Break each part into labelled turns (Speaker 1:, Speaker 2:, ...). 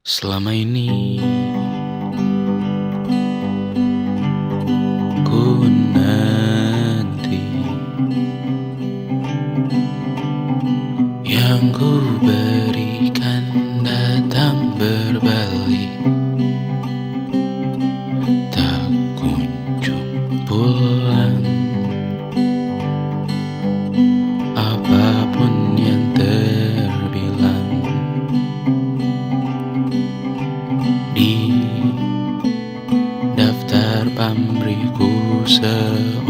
Speaker 1: Selama ini ku nanti yang ku berikan datang berbalik, tak kunjung pulang. Apapun yang terbilang di daftar pamrihku seorang,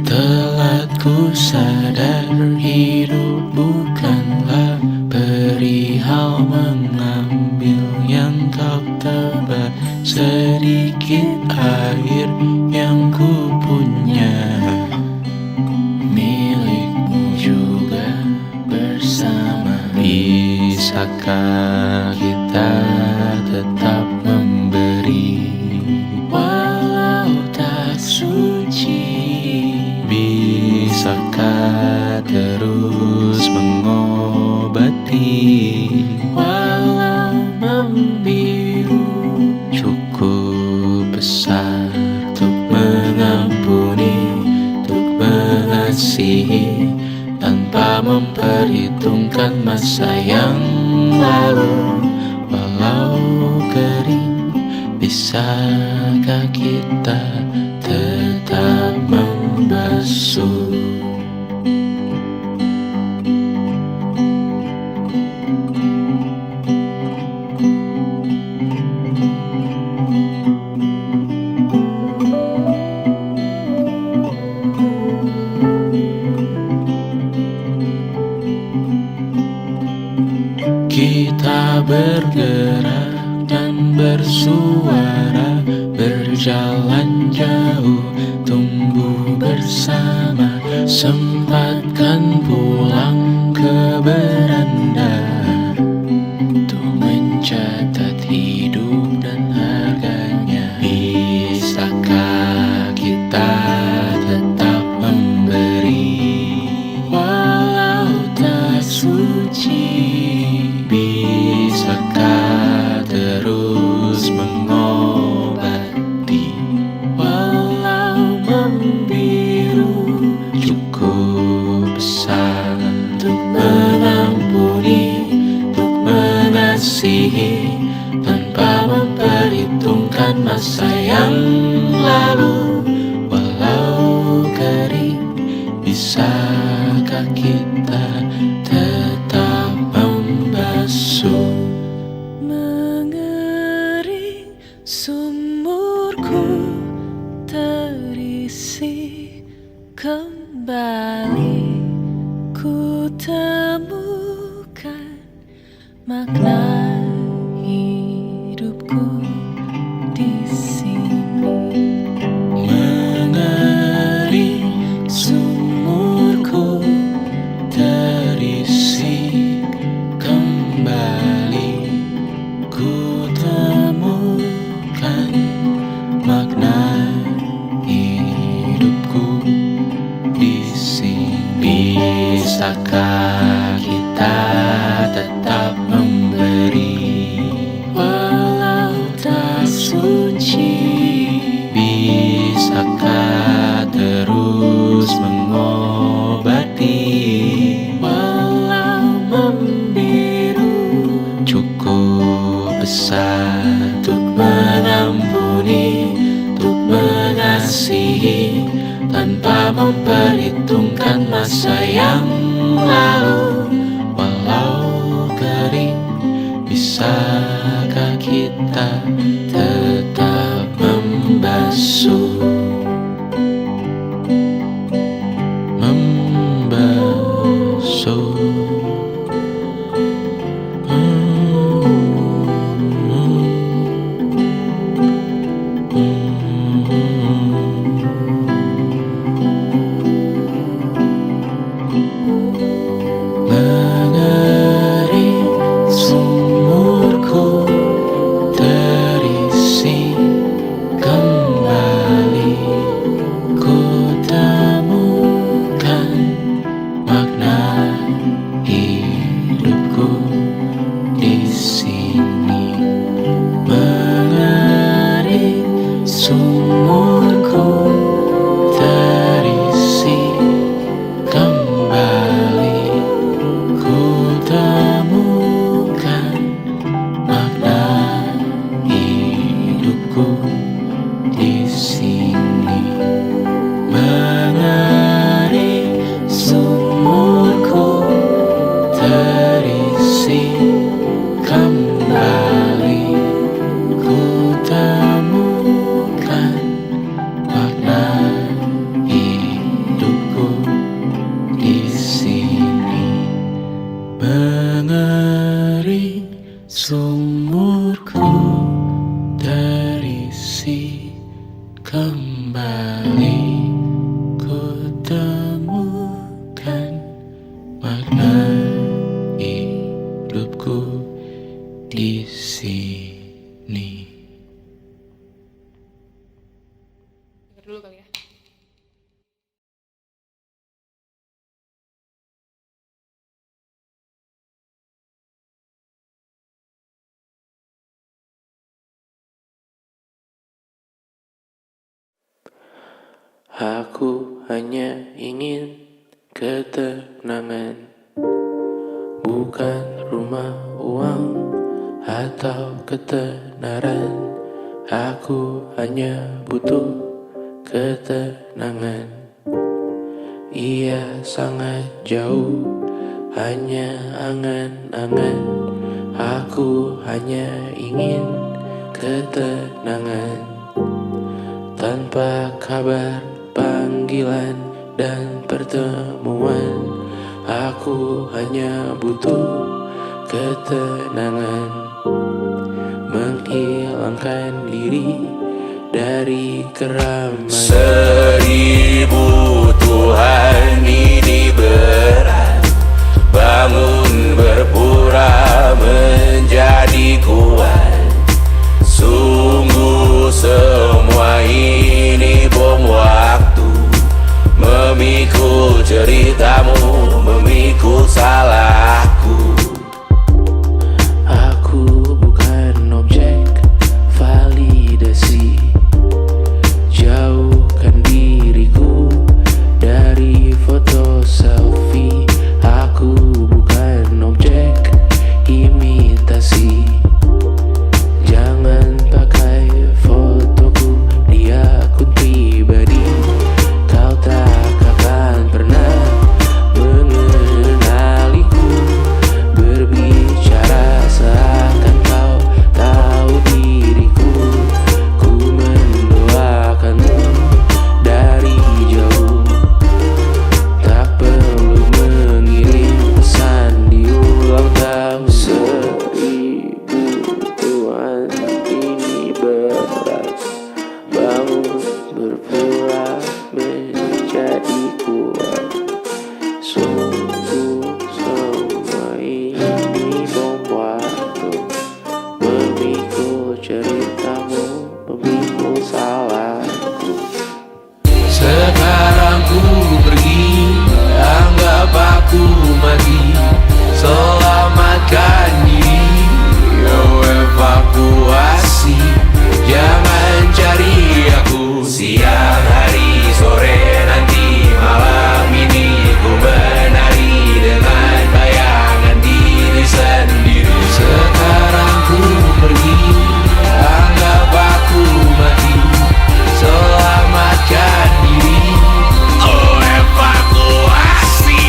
Speaker 1: telah ku sadar hidup bukanlah perihal mengambil yang kau tebar. Sedikit air yang ku punya milikmu juga bersama. Bisakah kita tetap memberi walau tak suci? Bisakah terus mengobati walau membiru? Cukup besar untuk mengampuni, untuk mengasihi tanpa memperhitungkan masa yang lalu. Walau kering, bisakah kita tetap membasuh? Kita bergerak dan bersuara, berjalan jauh, tumbuh bersama. Sempatkan pulang ke beranda untuk mencatat hidup dan harganya. Bisakah kita tetap memberi walau tak suci? Bisakah terus mengobati walau membiru? Cukup besar untuk mengampuni, untuk mengasihi tanpa memperhitungkan masa yang lalu. Walau kering, bisakah kita tetap membasuh?
Speaker 2: Mengering sumurku terisi kembali, ku temukan makna hidupku di sini.
Speaker 1: Mengering sumurku terisi kembali, ku temukan makna hidupku di sini. Bisakah kita tetap memberi walau tak suci? Bisakah terus mengobati walau membiru? Cukup besar untuk mengampuni, untuk mengasihi tanpa memperhitungkan masa yang lalu. Walau kering, bisakah kita tetap membasuh? Membasuh. Mengering sumurku terisi makna hidupku di sini.
Speaker 3: Dengar dulu kali ya.
Speaker 1: Aku hanya ingin ketenangan, bukan rumah, uang, atau ketenaran. Aku hanya butuh ketenangan. Ia sangat jauh, hanya angan-angan. Aku hanya ingin ketenangan. Tanpa kabar, panggilan, dan pertemuan, aku hanya butuh ketenangan. Menghilangkan diri dari keramaian. 1000 Tuhan ini berat, bangun berpura menjadi kuat. Sungguh semua ini bom waktu, memikul ceritamu, memikul salahku. Aku bukan objek validasi, jauhkan diriku dari foto selfie. Aku bukan objek imitasi, jangan pakai fotoku di akun pribadi. Kau tak akan pernah mengenaliku, berbicara seakan kau tahu diriku. Ku mendoakanmu dari jauh, tak perlu mengirim pesan di ulang tahun. 1000 Tuhan ini berat, bangun berpura menjadi kuat. Sungguh semua ini bom waktu, memikul ceritamu, memikul salahku. Sekarang ku pergi, anggap aku mati. Selamatkan diri, evakuasi. Jangan cari aku siang, hari, sore, nanti, malam ini. Ku menari dengan bayangan diri sendiri. Sekarang ku pergi, anggap aku mati. Selamatkan diri, evakuasi.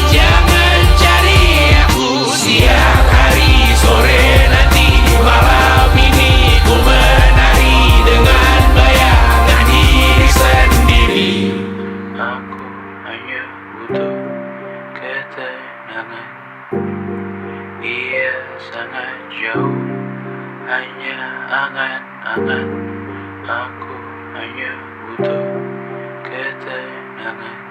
Speaker 1: Jangan cari aku siang, hari, sore, nanti, malam ini. Ku menari dengan bayangan diri sendiri. Aku hanya butuh ketenangan. Ia sangat jauh, hanya angan-angan. Aku hanya butuh ketenangan.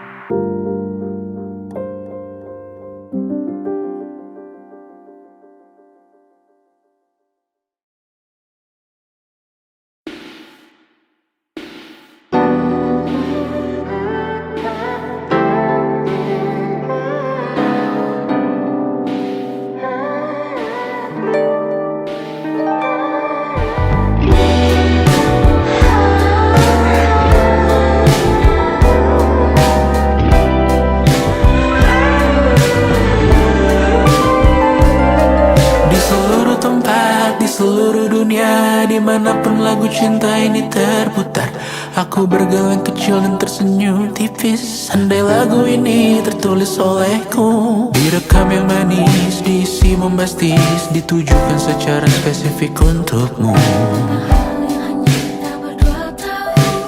Speaker 1: Seluruh dunia, dimanapun lagu cinta ini terputar, aku bergeleng kecil dan tersenyum tipis. Andai lagu ini tertulis olehku, direkam yang manis, diisi bombastis, ditujukan secara spesifik untukmu.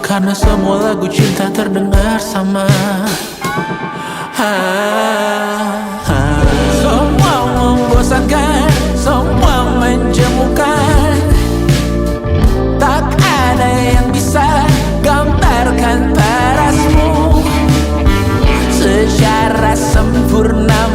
Speaker 1: Karena semua lagu cinta terdengar sama. Semua membosankan, semua menjemukan. Tak ada yang bisa gambarkan parasmu secara sempurna.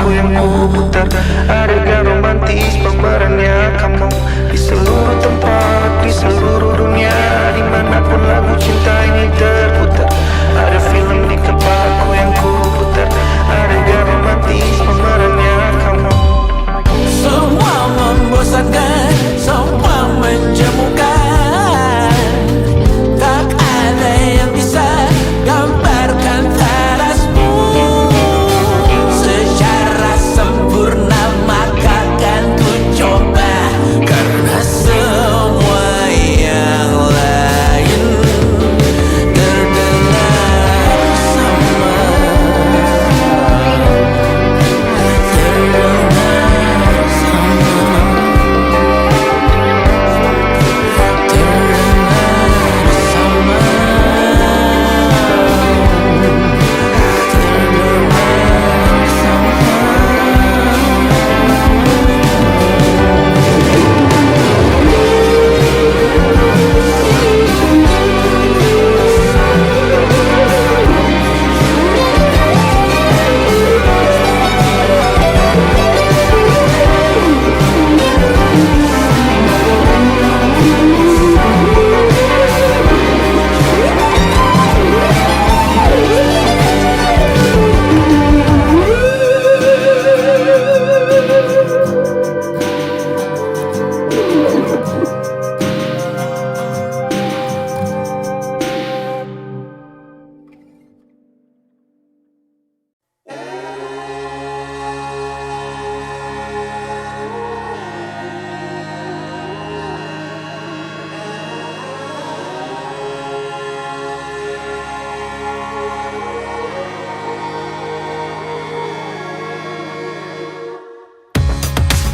Speaker 4: aku yang ku putar adegan romantis pemerannya kamu. Di seluruh tempat, di seluruh dunia, dimanapun lagu cinta ini terputar, ada film di kepalaku yang ku putar adegan romantis pemerannya kamu.
Speaker 1: Semua membosankan, semua menjemukan. Tak ada yang bisa gambarkan tarasmu secara sempurna, maka kan ku coba. Karena semua yang lain terdengar sama, terdengar sama, terdengar sama, terdengar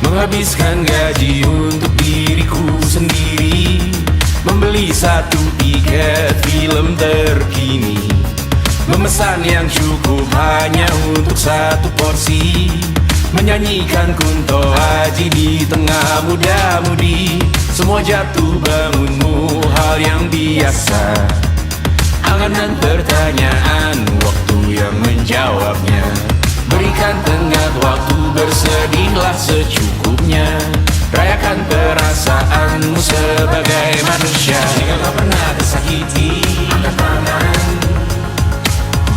Speaker 5: menghabiskan gaji untuk diriku sendiri, membeli satu tiket film terkini, memesan yang cukup hanya untuk satu porsi, menyanyikan Kunto Aji di tengah muda-mudi. Semua jatuh bangunmu hal yang biasa, angan-angan pertanyaan, waktu yang menjawabnya. Berikan tengah waktu, bersedihlah secukupnya, rayakan perasaanmu sebagai manusia. Jika kau pernah tersakiti, angkat tangan.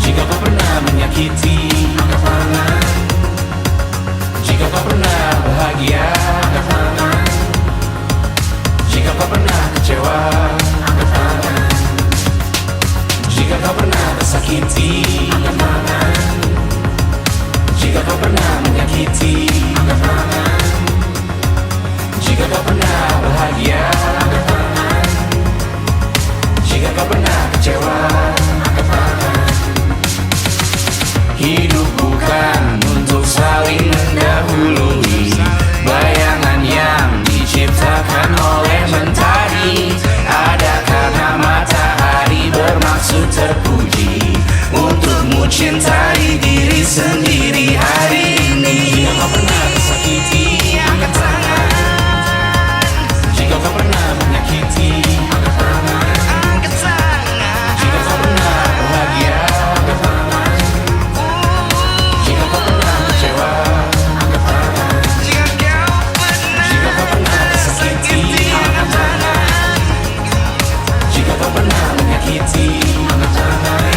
Speaker 5: Jika kau pernah menyakiti, angkat tangan. Jika kau pernah bahagia, angkat tangan. Jika kau pernah kecewa, angkat tangan. Jika kau pernah tersakiti, angkat tangan. Jika kau pernah menyakiti, angkat tangan. Jika kau pernah bahagia, angkat tangan. Jika kau pernah kecewa, angkat tangan. Hidup bukan untuk saling mendahului, bayangan yang diciptakan oleh mentari ada karena matahari bermaksud terpuji untukmu cintai diri sendiri hari ini. Jika kau pernah tersakiti, angkat tangan. Jika kau pernah menyakiti, angkat tangan. Jika kau pernah bahagia, angkat tangan. Jika kau pernah kecewa, angkat tangan. Jika kau pernah tersakiti, angkat tangan. Jika kau pernah menyakiti, angkat tangan.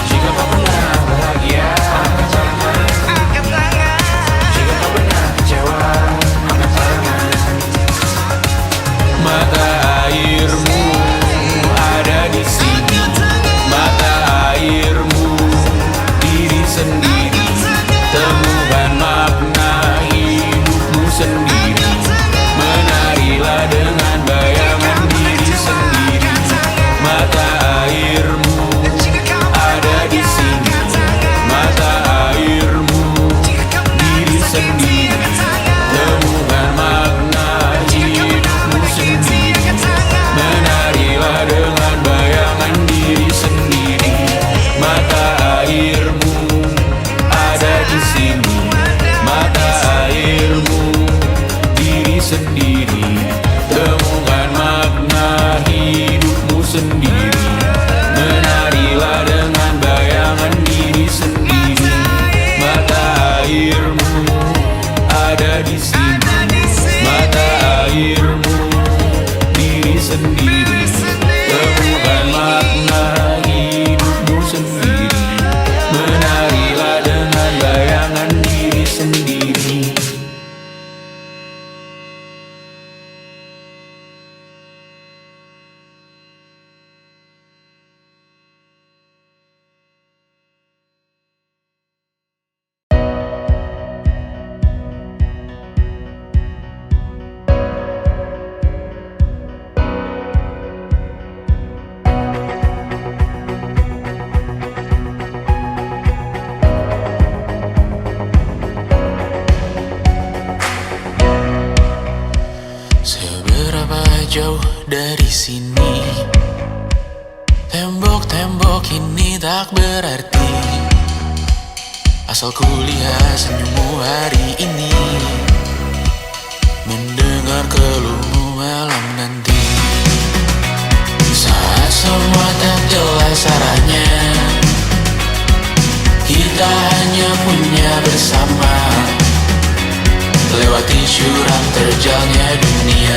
Speaker 5: Jika kau pernah bahagia, angkat tangan. Jika kau pernah kecewa, angkat tangan. Mata airmu ada di sini, mata airmu diri sendiri, temukan makna hidupmu sendiri, menarilah dengan bayangan diri sendiri. Mata sendiri. Temukan makna hidupmu sendiri. Menarilah dengan bayangan diri sendiri.
Speaker 1: Seberapa jauh dari sini, tembok-tembok ini tak berarti, asal ku lihat senyummu hari ini, mendengar keluhmu malam nanti. Saat semua tak jelas arahnya, kita hanya punya bersama, lewati syurang terjalnya dunia.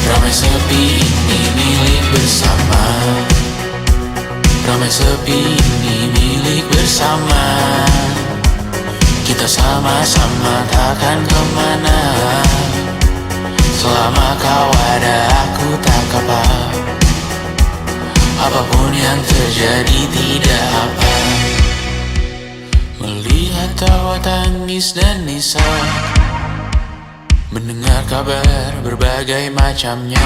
Speaker 1: Ramai sepi ini milik bersama, ramai sepi ini milik bersama. Kita sama-sama takkan kemana, selama kau ada aku tak apa. Apapun yang terjadi tidak apa. Melihat tawa tangis dan nisa, mendengar kabar berbagai macamnya.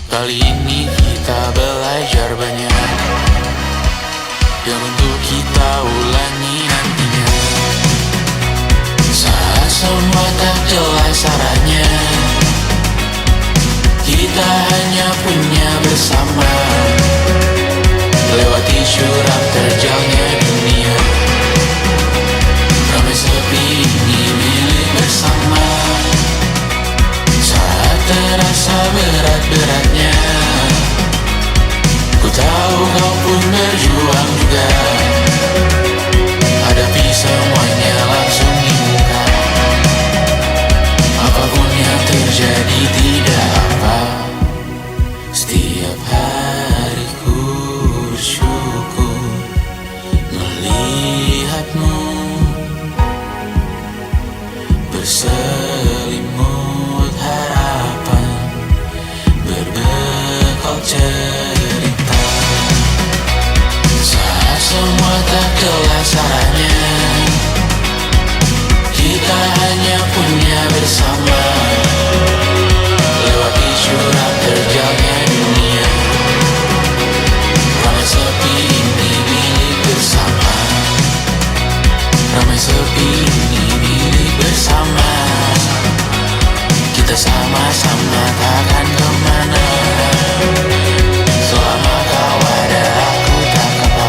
Speaker 1: Kali ini kita belajar banyak yang untuk kita ulangi nantinya. Saat semua tak jelas arahnya, kita hanya punya bersama, lewati syurang terjalnya dunia. Ramai sepi ini milik bersama, saat terasa berat-beratnya, ku tahu kau pun berjuang juga. Hadapi semuanya langsung di muka, apapun yang terjadi tidak apa. Setiap hari ku bersyukur melihatmu berselimut harapan, berbekal cerita. Saat semua tak jelas arahnya, kita hanya punya bersama, lewati syurang terjalnya dunia. Ramai sepi ini milik bersama, ramai sepi ini milik bersama. Kita sama-sama takkan kemana, selama kau ada aku tak apa.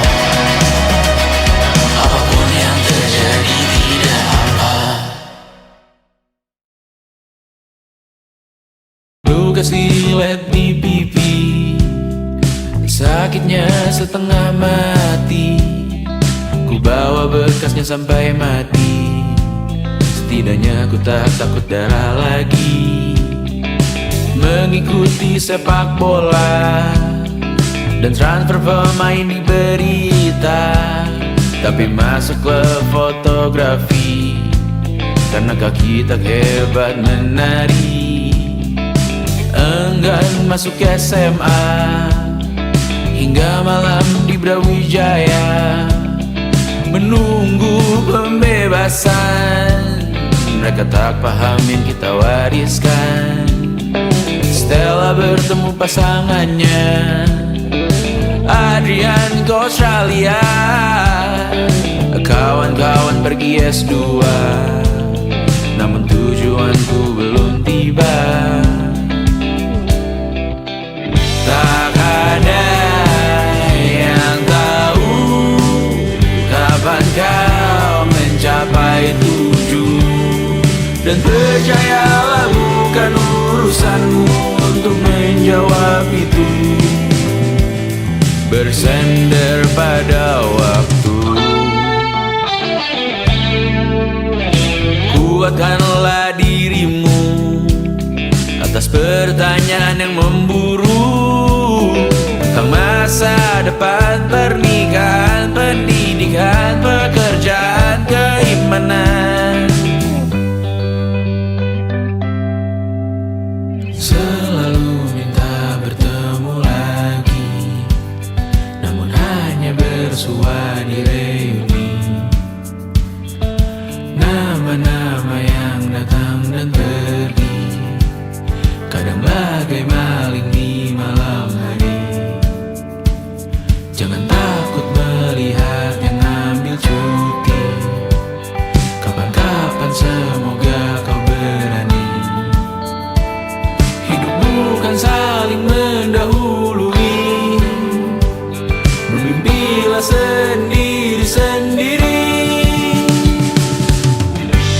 Speaker 1: Apapun yang terjadi tidak apa. Luka silet di pipi, sakitnya setengah mati. Ku bawa bekasnya sampai mati. Setidaknya ku tak takut darah lagi. Mengikuti sepak bola dan transfer pemain di berita, tapi masuk ke fotografi karena kaki tak hebat menari. Enggan masuk SMA hingga malam di Brawijaya, menunggu pembebasan. Mereka tak paham yang kita wariskan. Stella bertemu pasangannya, Adrian ke Australia, kawan-kawan pergi S2, namun tujuanku belum tiba. Tak ada yang tahu kapan kau mencapai tujuh, dan percayalah bukan urusanmu untuk menjawab itu. Bersender pada waktu, kuatkanlah dirimu atas
Speaker 5: pertanyaan yang memburu tentang masa depan, pernikahan, pendidikan, pekerjaan, keimanan. Selalu minta bertemu lagi, namun hanya bersua di reuni. Nama-nama yang datang dan pergi, kadang bagai maling di malam hari. Jangan takut melihat yang ambil cuti, kapan-kapan semoga kau berani. Hidup bukan saling mendahului, bermimpilah sendiri-sendiri.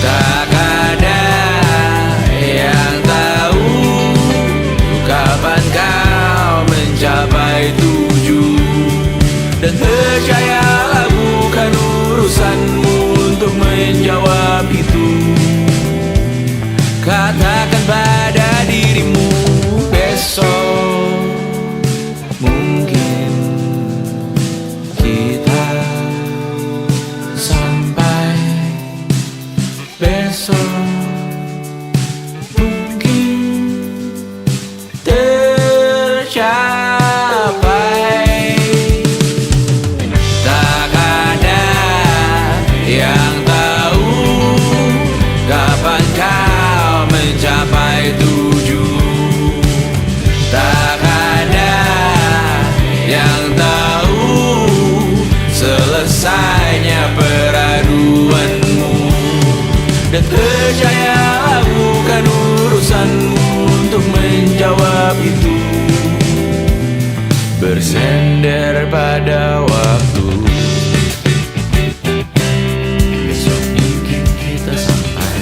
Speaker 5: Tak ada yang tahu kapan kau mencapai tujuh, dan percayalah bukan urusanmu untuk menjawab itu. Katakan pada dirimu, besok mungkin kita sampai, besok mungkin tercapai. Tak ada yang tahu kapan kau mencapai tujuh. Tak ada yang tahu selesainya peraduanmu, dan percayalah bukan urusanmu untuk menjawab itu. Bersender pada waktu, besok mungkin kita sampai,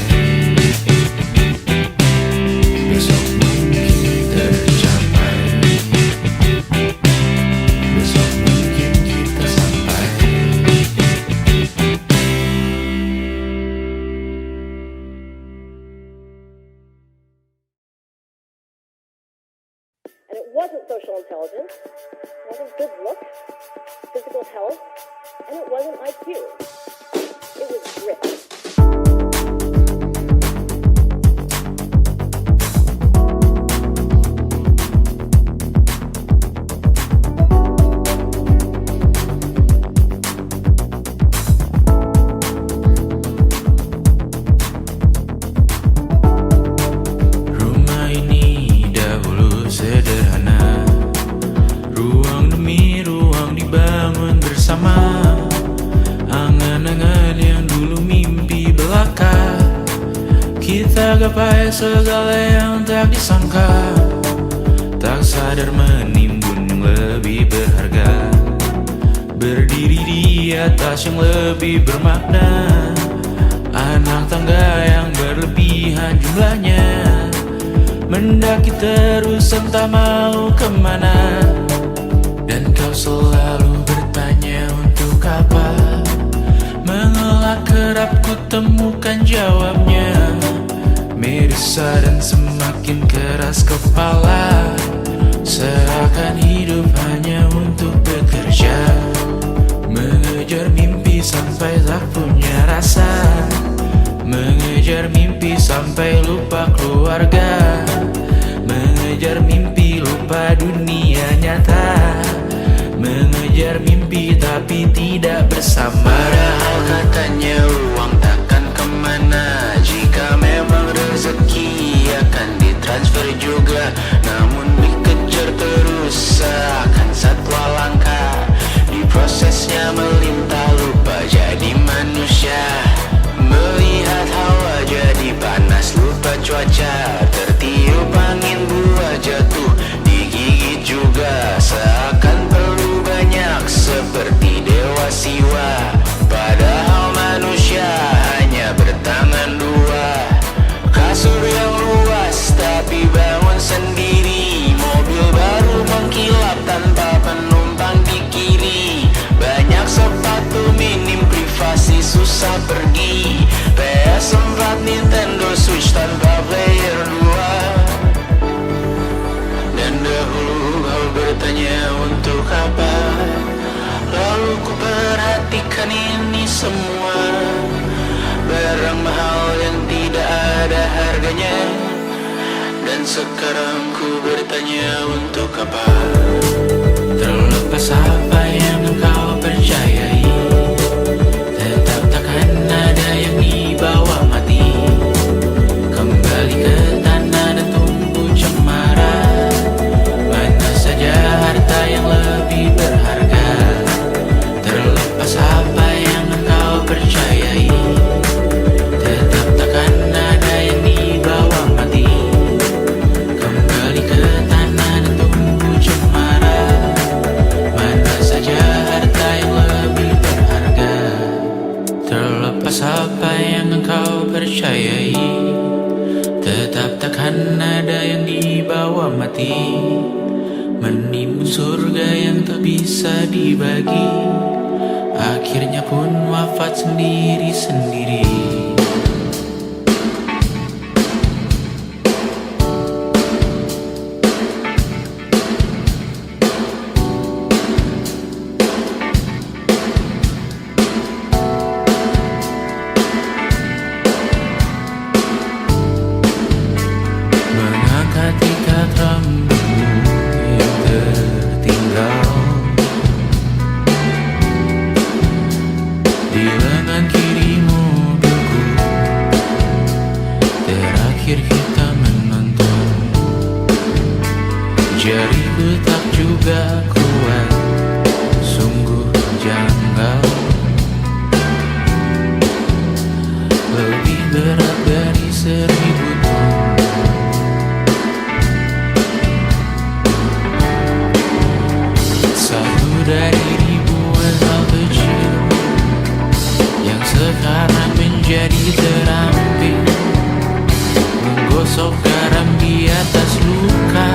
Speaker 5: besok mungkin tercapai, besok mungkin kita sampai.
Speaker 6: And it wasn't social intelligence, it wasn't good looks, physical health, and it wasn't IQ. It was grit.
Speaker 5: Rumah ini dahulu sederhana, ruang demi ruang dibangun bersama. Angan-angan yang dulu mimpi belaka, kita gapai segala yang tak disangka. Tak sadar menimbun yang lebih berharga, berdiri di atas yang lebih bermakna. Anak tangga yang berlebihan jumlahnya, mendaki terus entah mau kemana. Dan kau selalu bertanya untuk apa, mengelak kerap ku temukan jawabnya. Merisa dan semakin keras kepala, seakan hidup hanya untuk bekerja, mengejar mimpi sampai tak punya rasa, mengejar mimpi sampai lupa keluarga, mengejar mimpi lupa dunia nyata, mengejar mimpi tapi tidak bersama. Padahal katanya uang takkan kemana, jika memang rezeki akan ditransfer juga. Namun dikejar terus seakan satwa langka, di prosesnya melintah lupa jadi manusia. Melihat hawa jadi panas lupa cuaca, tertiup angin buah jatuh digigit juga. Seakan perlu banyak seperti dewa siwa, padahal manusia hanya bertangan dua. Kasur yang luas tapi bangun sendiri, mobil baru mengkilap tanpa penumpang di kiri. Banyak sepatu minim privasi susah pergi, PS4 Nintendo Switch tanpa player 2.
Speaker 4: semua barang mahal yang tidak ada harganya. Dan sekarang ku bertanya untuk apa?
Speaker 1: Terlepas apa yang engkau percayai, tetap takkan ada yang dibawa mati. Kembali ke tanah dan tunggu cemara. Mana saja harta yang lebih berharga. Terlepas apa yang engkau percayai, tetap takkan ada yang dibawa mati. Kembali ke tanah dan tunggu cemara. Mana saja harta yang lebih berharga. Terlepas apa yang engkau percayai, tetap takkan ada yang dibawa mati. Menimbun surga yang tak bisa dibagi, akhirnya pun wafat sendiri-sendiri. Mengangkat ikat rambutmu yang tertinggal di lengan kiri mobilku. Terakhir kita menonton, jariku tak juga kuat, sungguh janggal. Lebih berat dari 1000 ton. Satu dari ribuan hal kecil yang sekarang menjadi terampil, menggosok garam di atas luka.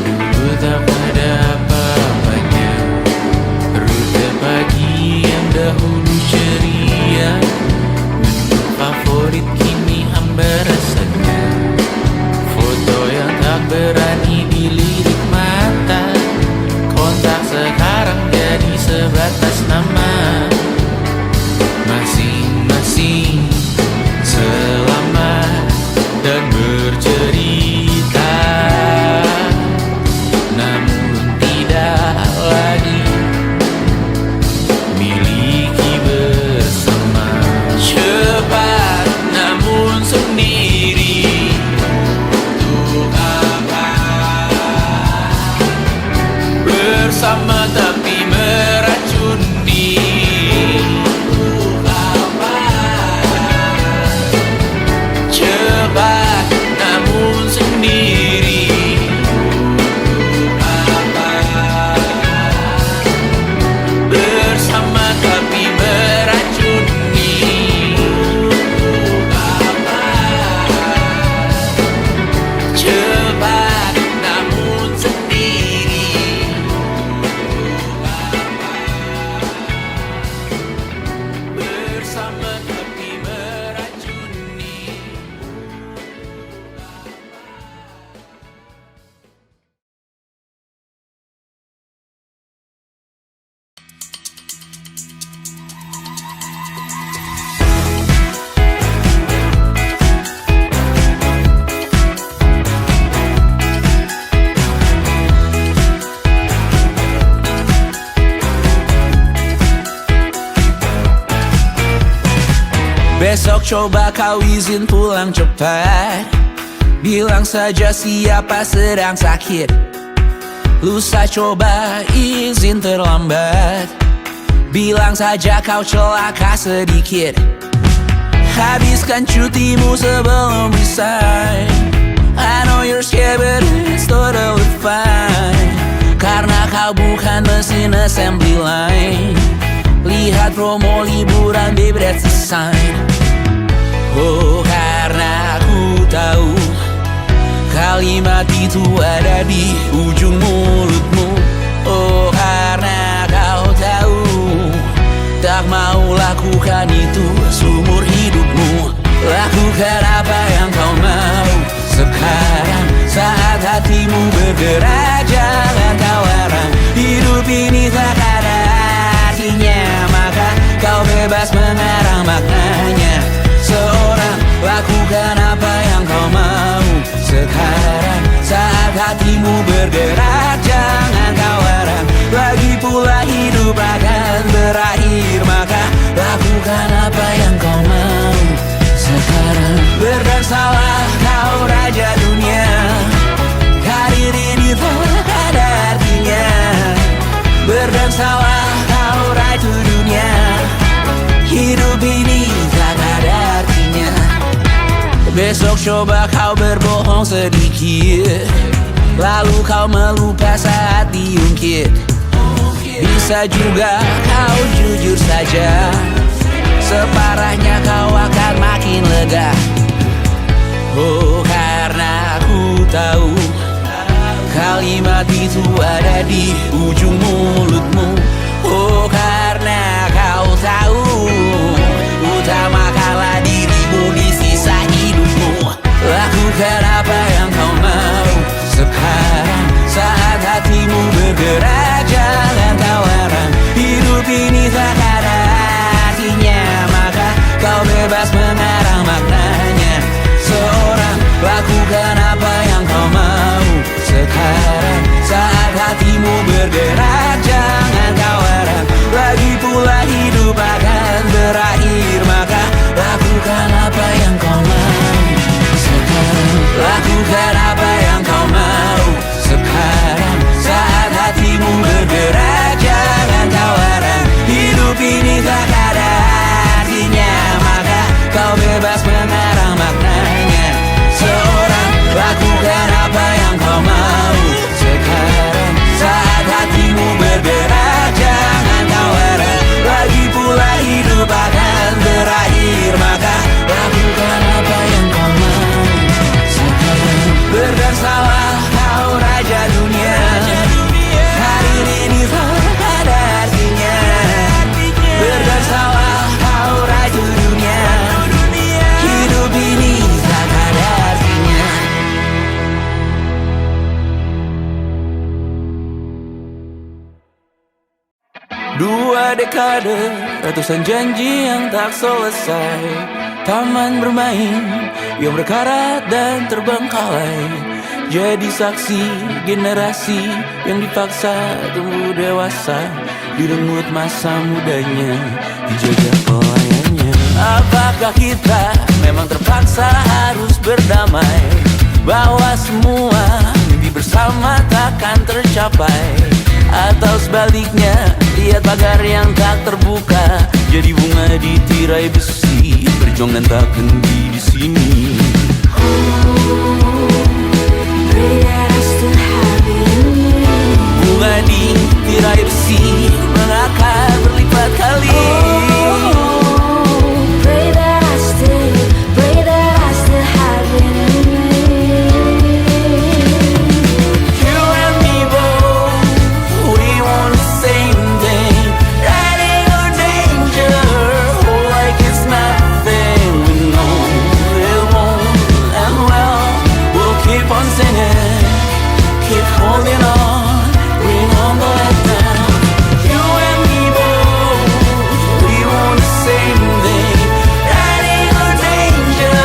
Speaker 1: Dulu tak ada apa-apanya, rute pagi yang dahulu ceria, menu favorit kini hambar rasanya. Foto yang tak berani dilirik mata, kontak sekarang jadi sebatas nama. Masing-masing selamat dan bercerita, namun tidak lagi miliki bersama. Cepat namun sendiri, untuk apa? Bersama tapi meracuni. Untuk apa? Cepat namun sendiri. Untuk apa? Bersama tapi meracuni. Untuk apa? Cepat namun sendiri. Bersama tapi meracuni. Besok coba kau izin pulang cepat. Bilang saja siapa sedang sakit. Lusa coba izin terlambat. Bilang saja kau celaka sedikit. Habiskan cutimu sebelum resign. I know you're scared but it's totally fine. Karena kau bukan mesin assembly line. Lihat promo liburan, baby, that's a sign. Oh, karena aku tahu kalimat itu ada di ujung mulutmu. Oh, karena kau tahu tak mau lakukan itu seumur hidupmu. Lakukan apa yang kau mau sekarang, saat hatimu bergerak. Jangan kau larang, hidup ini tak ada artinya, maka kau hatimu bergerak, jangan kau heran. Lagi pula hidup akan berakhir, maka lakukan apa yang kau mau sekarang. Berdansalah kau raja dunia, karir ini tak ada artinya. Berdansalah kau ratu dunia, hidup ini tak ada artinya. Besok coba kau berbohong sedikit, lalu kau melupa saat diungkit. Bisa juga kau jujur saja, separahnya kau akan makin lega. Oh, karena aku tahu kalimat itu ada di ujung mulutmu. Oh, karena kau tahu utamakanlah dirimu di sisa hidupmu. Lakukan apa yang kau mau sekarang, saat hatimu bergerak, jangan kau heran. Hidup ini tak ada artinya, maka kau bebas mengarang maknanya. Seorang, lakukan apa yang kau mau sekarang, saat hatimu bergerak, jangan kau heran. Lagi pula hidup akan berakhir, maka lakukan apa yang kau mau sekarang. Lakukan apa yang kau mau sekarang, saat hatimu bergerak, jangan kau heran. Hidup ini tak ada artinya, maka kau bebas mengarang maknanya. Seorang, lakukan apa yang kau mau sekarang, saat hatimu bergerak, jangan kau heran. Lagi pula hidup akan berakhir, maka lakukan apa yang kau mau sekarang. Berdansalah kau raja dunia, karir ini tak ada artinya. Berdansalah kau raja dunia, hidup ini tak ada artinya. Dua dekade, ratusan janji yang tak selesai, taman bermain yang berkarat dan terbengkalai. Jadi saksi generasi yang dipaksa tumbuh dewasa, direnggut masa mudanya, dijajah pelayannya. Apakah kita memang terpaksa harus berdamai, bahwa semua mimpi bersama takkan tercapai? Atau sebaliknya, lihat pagar yang tak terbuka, jadi bunga di tirai besi, berjuang dan tak henti di sini. Bunga di tirai besi mengakar berlipat kali.
Speaker 7: Pray that I still have it in me.
Speaker 1: You and me both, we want the same thing. Riding on danger, oh, like it's nothing. We know it won't end well. We'll keep on singing, keep holding on, bring on the letdown. You and me both, we want the same thing. Riding on danger,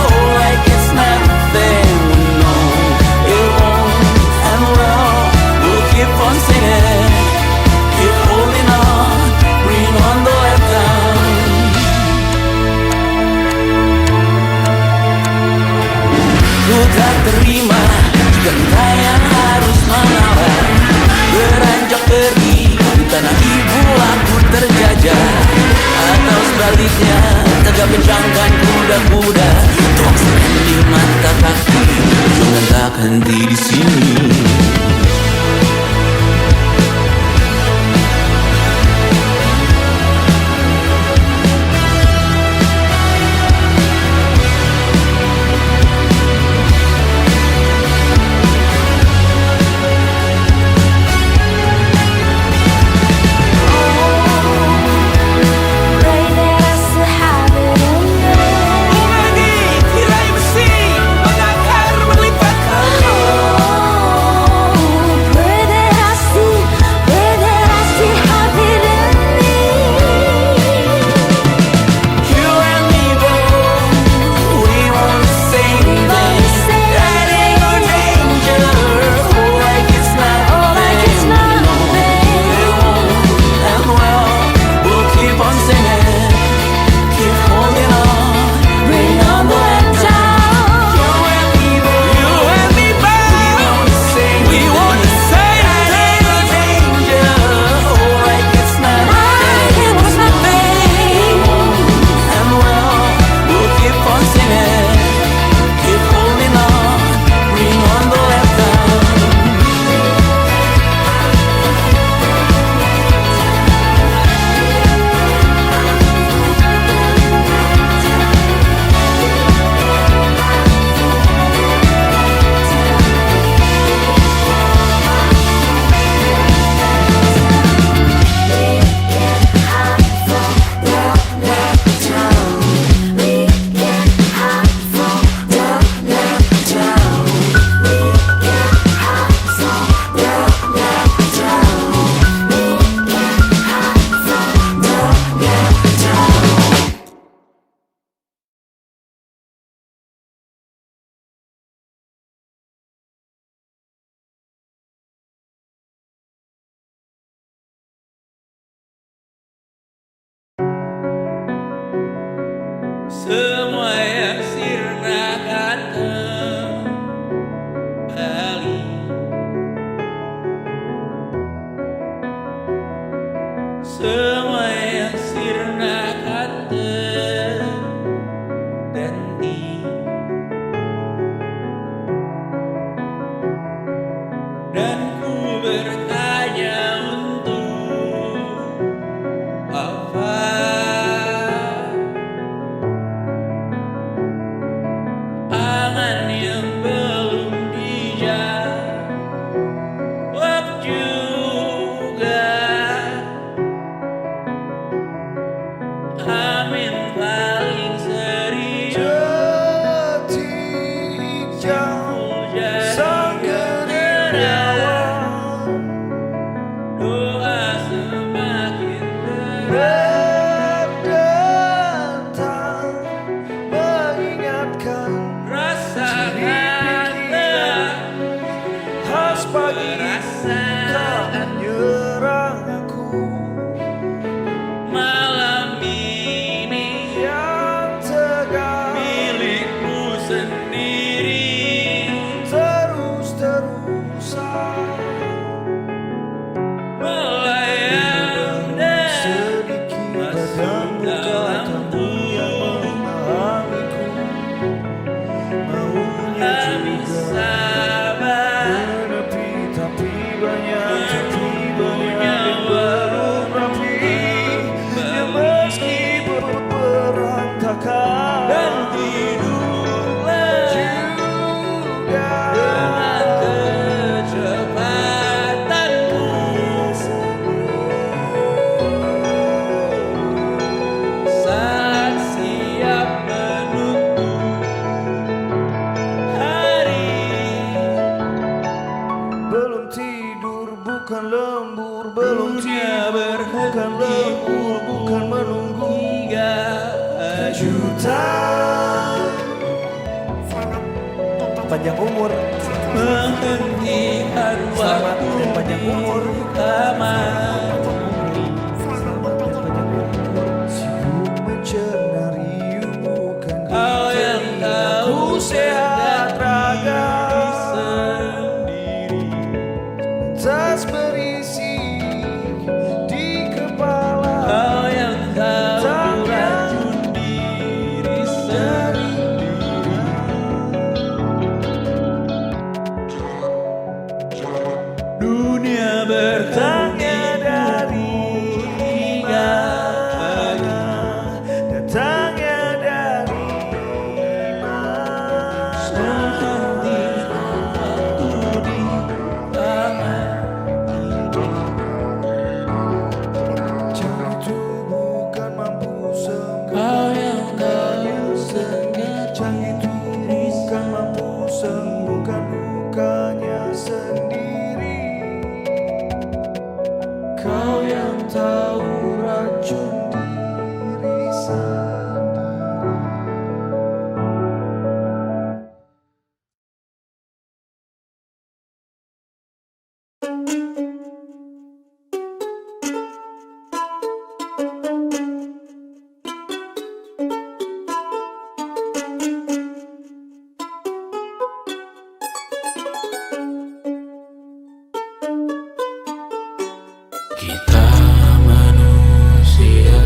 Speaker 1: oh, like it's nothing. We know it won't end well. We'll keep on singing, keep holding on, bring on the letdown. Ku tak terima jika kita yang harus mengalah, beranjak pergi di tanah ibu aku terjajah. Atau sebaliknya, tegak kencangkan kuda-kuda, tuangkan di mata kaki, jangan tak henti di sini.
Speaker 7: Pray that I still have it in me.
Speaker 1: Bunga di tirai besi mengakar berlipat kali.
Speaker 5: semua yang sirna akan kembali. Semua yang sirna akan terganti. Dan ku bertanya untuk apa angan yang belum dijawab juga. Amin paling serius
Speaker 4: Detik jauh sang gerilyawan,
Speaker 5: doa semakin berat,
Speaker 4: berdatang mengingatkan
Speaker 5: rasakanlah
Speaker 4: khas pagi
Speaker 5: perasaan
Speaker 4: tak menyerang aku
Speaker 5: malam ini
Speaker 4: yang tegar
Speaker 5: milikmu sendiri.
Speaker 4: terus-terusan
Speaker 5: Melayang dan
Speaker 4: sedikit
Speaker 5: masuk
Speaker 4: padamu
Speaker 5: dalam
Speaker 4: katamu yang memahamiku, maunya
Speaker 5: kami
Speaker 4: juga
Speaker 5: sabar
Speaker 4: menepi, tapi banyak yang belum rapi, yang meski berantakan
Speaker 5: dan tidurlah
Speaker 4: juga
Speaker 5: dengan kecepatanmu. Saat siap menutup hari,
Speaker 4: belum tidur bukan lembur, belum
Speaker 5: dunia
Speaker 4: tidur bukan lembur, bukan menunggu
Speaker 5: hingga
Speaker 4: kejutan. Panjang umur,
Speaker 5: menghentikan
Speaker 4: selamat
Speaker 5: waktu
Speaker 4: dan panjang umur.
Speaker 5: di kamar.
Speaker 4: Sibuk mencenari bukan
Speaker 5: Kau yang tahu
Speaker 4: ku sehat raga,
Speaker 5: sendiri.
Speaker 4: tas berisi di kepala.
Speaker 5: Kau yang tahu racun diri sendiri. Dunia
Speaker 4: Datangnya dari
Speaker 5: hingga
Speaker 4: mana? Datangnya dari mana?
Speaker 5: menghentikan waktu di kamar.
Speaker 4: Jauh itu bukan mampu sembuh.
Speaker 5: Kau yang tahu sengaja
Speaker 4: Jauh itu bukan mampu sembuhkan lukanya sendiri. Kau yang tahu racun diri sendiri.
Speaker 1: Kita manusia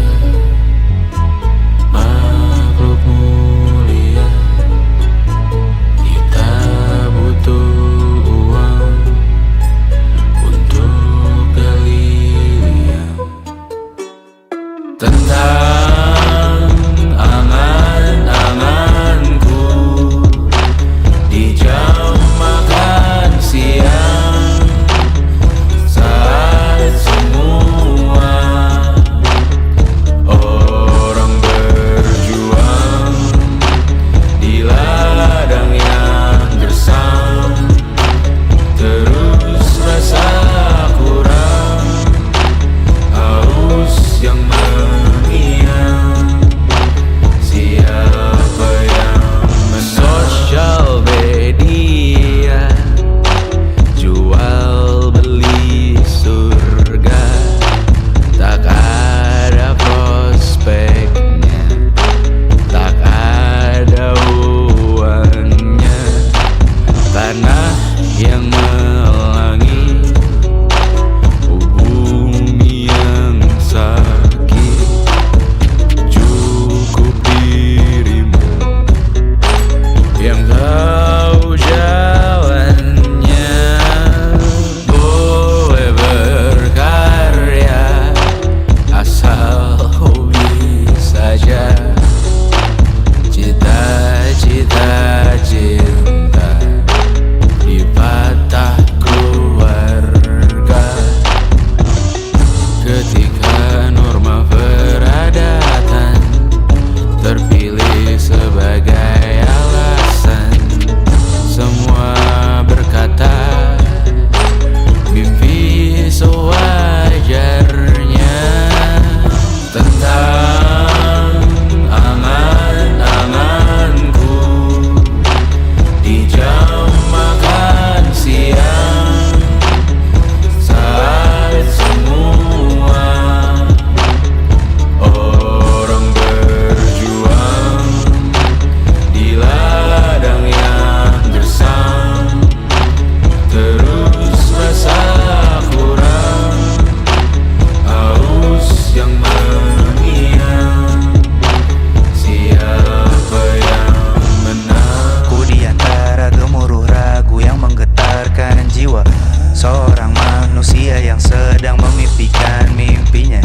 Speaker 4: bahwa seorang manusia yang sedang memimpikan mimpinya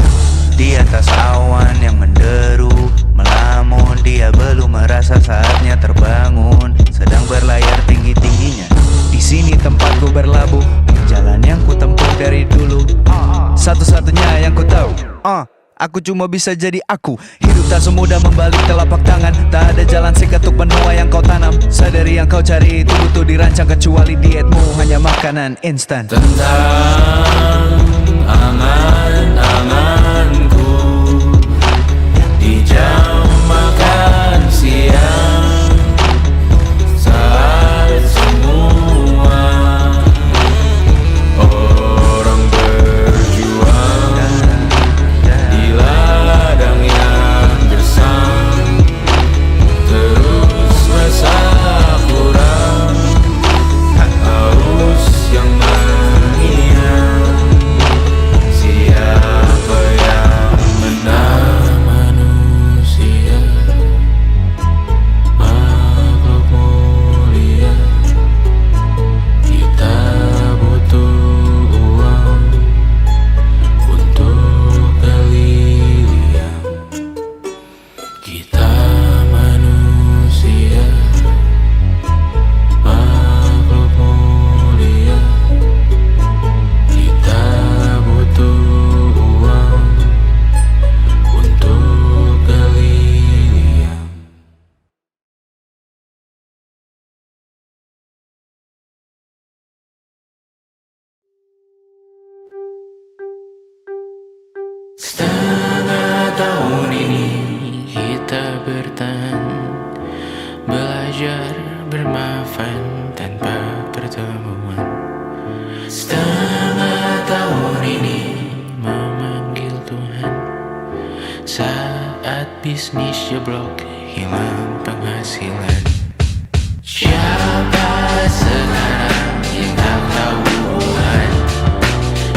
Speaker 4: di atas awan yang menderu, melamun. Dia belum merasa saatnya terbangun, sedang berlayar tinggi-tingginya. Di sini tempatku berlabuh, jalan yang ku tempuh dari dulu, satu-satunya yang ku tahu. Aku cuma bisa jadi aku. Hidup tak semudah membalik telapak tangan. Tak ada jalan singkat untuk menua yang kau tanam. Sadari yang kau cari itu butuh dirancang. Kecuali dietmu hanya makanan instan.
Speaker 5: Tentang angan-anganku di jam makan siang, saat semua orang berjuang di ladang yang gersang, terus rasa kurang, haus yang mengiang. Siapa yang menang? Manusia, makhluk mulia. Kita butuh uang untuk berliang. Kita manusia, makhluk mulia. Kita butuh uang untuk berliang.
Speaker 1: Setengah tahun ini kita bertahan, belajar bermaafan tanpa pertemuan. Setengah tahun ini memanggil Tuhan, saat bisnis jeblok hilang penghasilan. Siapa sekarang yang tak tahu Tuhan?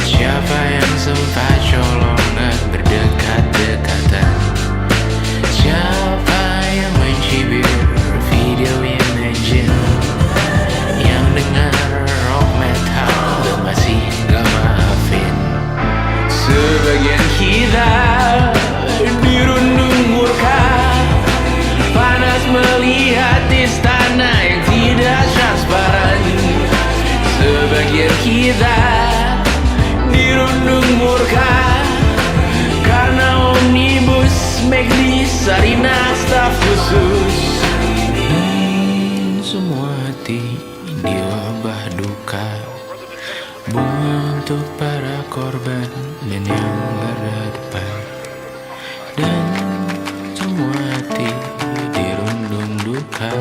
Speaker 1: Siapa yang sempat colongan berdekat-dekatan? Siapa yang mencibir video Imagine, yang dengar rock metal dan masih gak maafin? Sebagian kita dirundung murka, panas melihat istana yang tidak transparan. Sebagian kita dirundung murka karena omnibus McD Sarina staf khusus. Semua hati dilebah duka, bunga untuk para korban dan yang berdepan. Dan semua hati dirundung duka,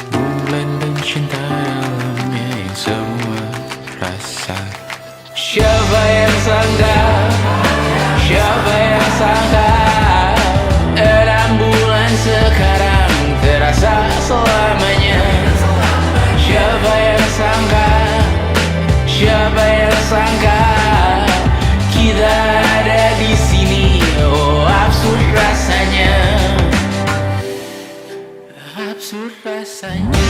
Speaker 1: bulan dan cinta dalamnya yang semua rasa. Siapa yang sangka, siapa yang sangka, 6 bulan sekarang terasa selamanya. Siapa yang sangka, siapa yang sangka, kita ada di sini. Oh, absurd rasanya, absurd rasanya.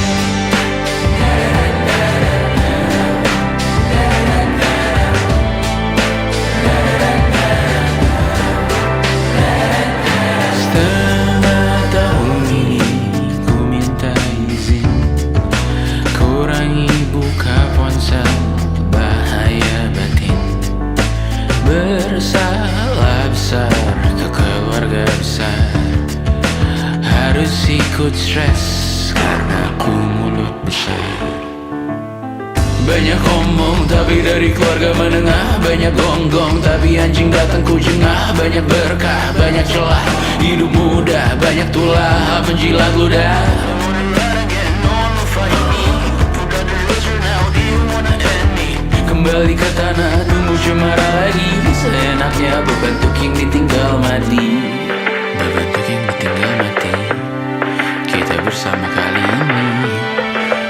Speaker 1: Setengah tahun ini ku minta izin, kurangi buka ponsel, bahaya batin. Bersalah besar ke keluarga besar, harus ikut stres karena ku mulut besar. Banyak omong tapi dari keluarga menengah, banyak gonggong tapi anjing datang ku jengah. Banyak berkah, banyak celah, hidup mudah, banyak tulah menjilat ludah. Kembali ke tanah, tunggu cemara lagi. Seenaknya beban tuking ditinggal mati, beban tuking ditinggal mati. Kita bersama kali ini,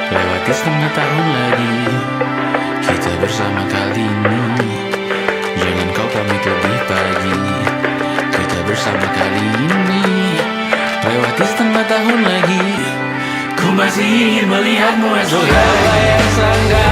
Speaker 1: lewati setengah tahun lagi. Kita bersama kali ini, jangan kau pamit lebih pagi. Kita bersama kali ini, lewati setengah tahun lagi. Ku masih ingin melihatmu esok hari. Siapa yang sangka,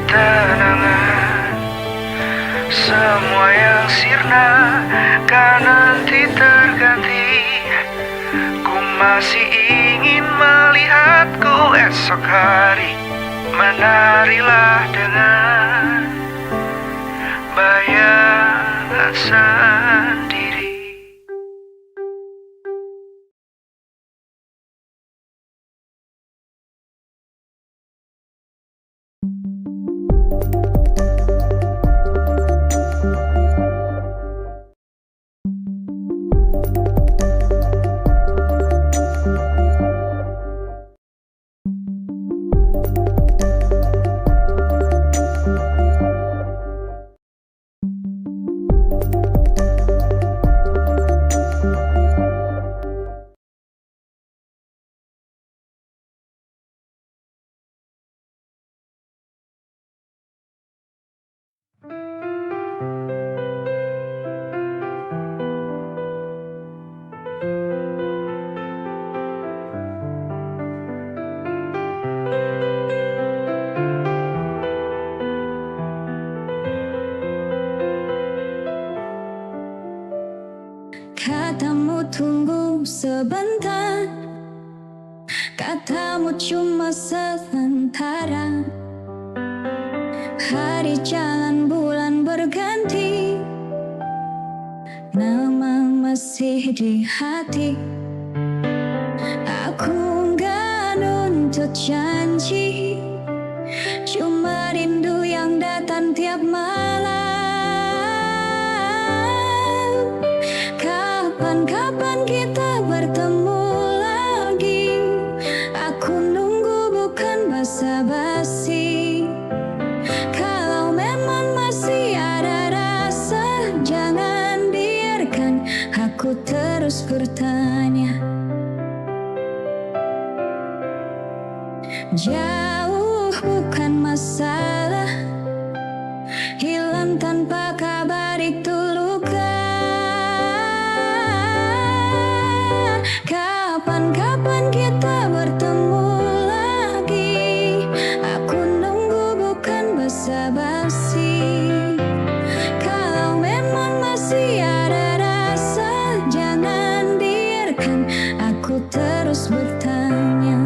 Speaker 4: ketenangan. Semua yang sirna kan nanti terganti. Ku masih ingin melihatku esok hari. Menarilah dengan bayangan sendiri.
Speaker 7: Katamu tunggu sebentar, katamu cuma sementara. Hari jalan bulan berganti, nama masih di hati. Aku nggak nuntut janji, cuma rindu yang datang tiap malam. Kapan kita bertemu lagi? Aku nunggu bukan basa-basi. Kalau memang masih ada rasa, jangan biarkan aku terus bertanya. Jauh bukan masalah, hilang tanpa kabar itu luka. Kapan kita bertemu lagi? Aku nunggu bukan basa-basi. Kalau memang masih ada rasa, jangan biarkan aku terus bertanya.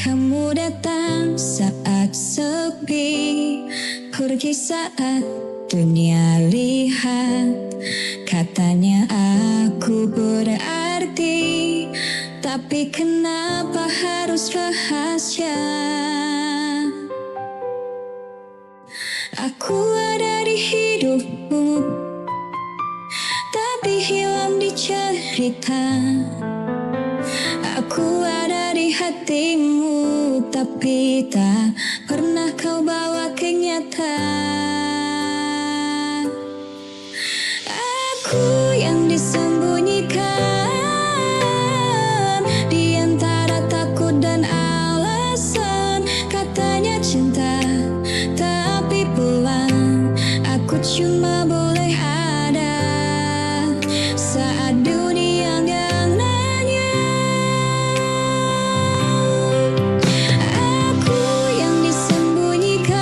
Speaker 7: Kamu datang saat sepi, pergi saat dunia lihat. Katanya aku berarti, tapi kenapa harus rahasia? Aku ada di hidupmu, tapi hilang di cerita. Aku ada di hatimu, tapi tak pernah kau bawa kenyataan. Aku yang disembunyikan di antara takut dan alasan. Katanya cinta, tapi pulang aku cuma boleh ada saat dunia yang nanya. Aku yang disembunyikan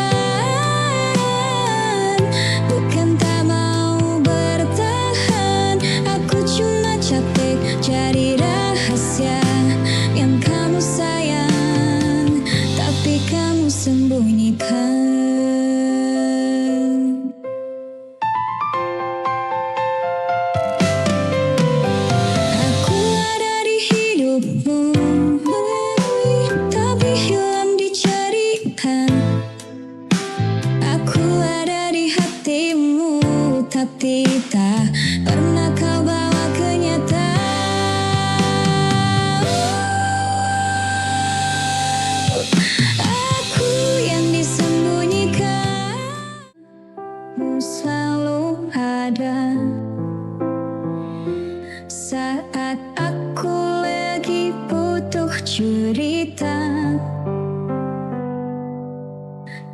Speaker 7: saat aku lagi butuh cerita.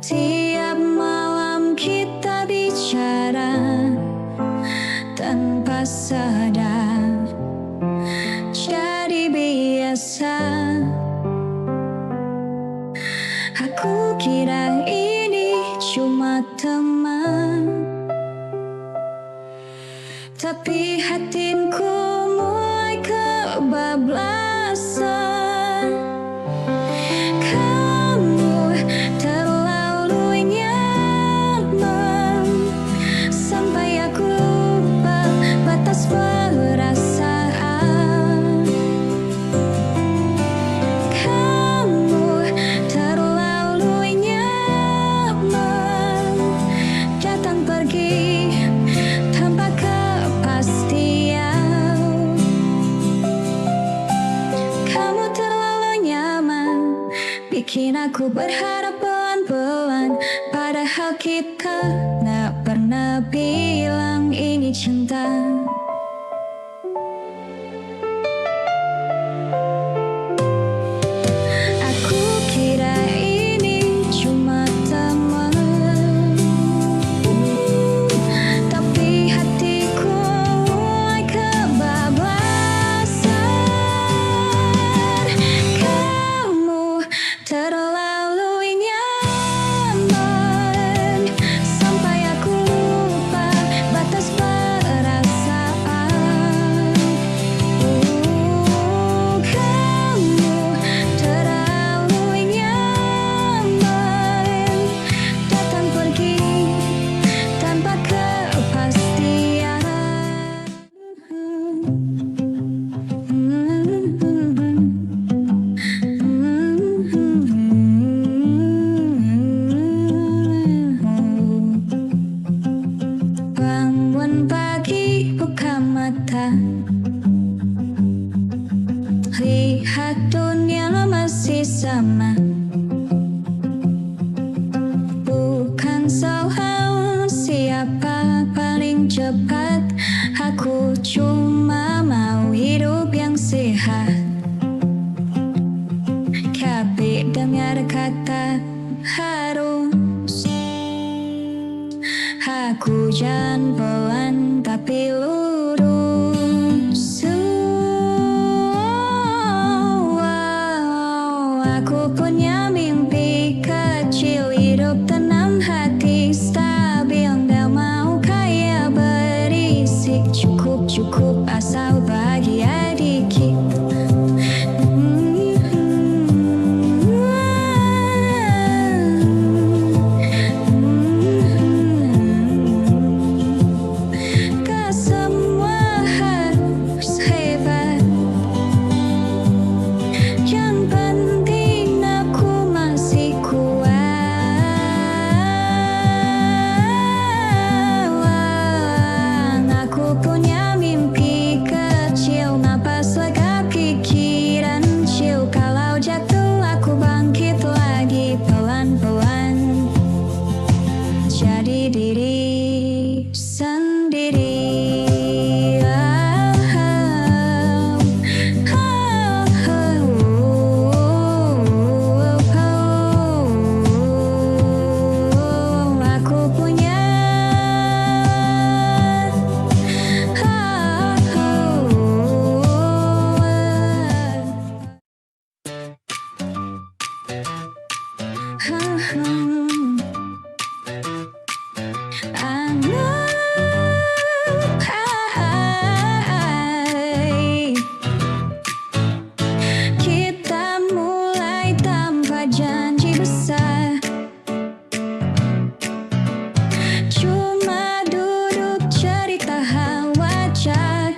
Speaker 7: Tiap malam kita bicara tanpa sadar, jadi biasa. Aku kira ini cuma teman, tapi hatinku mulai kebablasan. Kamu terlalu nyaman sampai aku lupa batas perasaan. Kamu terlalu nyaman datang pergi tanpa kepastian. Kamu terlalu nyaman bikin aku berharap pelan-pelan, padahal kita gak pernah bilang ini cinta. Aku kira ini cuma teman, tapi hatiku mulai kebablasan. Kamu terlalu nyaman sampai aku lupa batas perasaan. Kamu terlalu nyaman datang pergi tanpa kepastian. Bangun pagi, buka mata, lihat dunia masih sama. Bukan soal siapa paling cepat, aku cuma mau hidup yang sehat. Tapi dengar kata harus, aku jalan pelan tapi lurus. Aku punya mimpi kecil, hidup tenang, hati stabil, gak mau kaya berisik, cukup asal bahagia dikit. Gak semua harus hebat, yang penting aku masih kuat. Aku punya mimpi kecil, napas lega, pikiran chill. Kalau jatuh aku bangkit lagi pelan-pelan, jadi diri sendiri. Aku punya I know kita mulai tanpa janji besar, cuma duduk cerita hal wajar.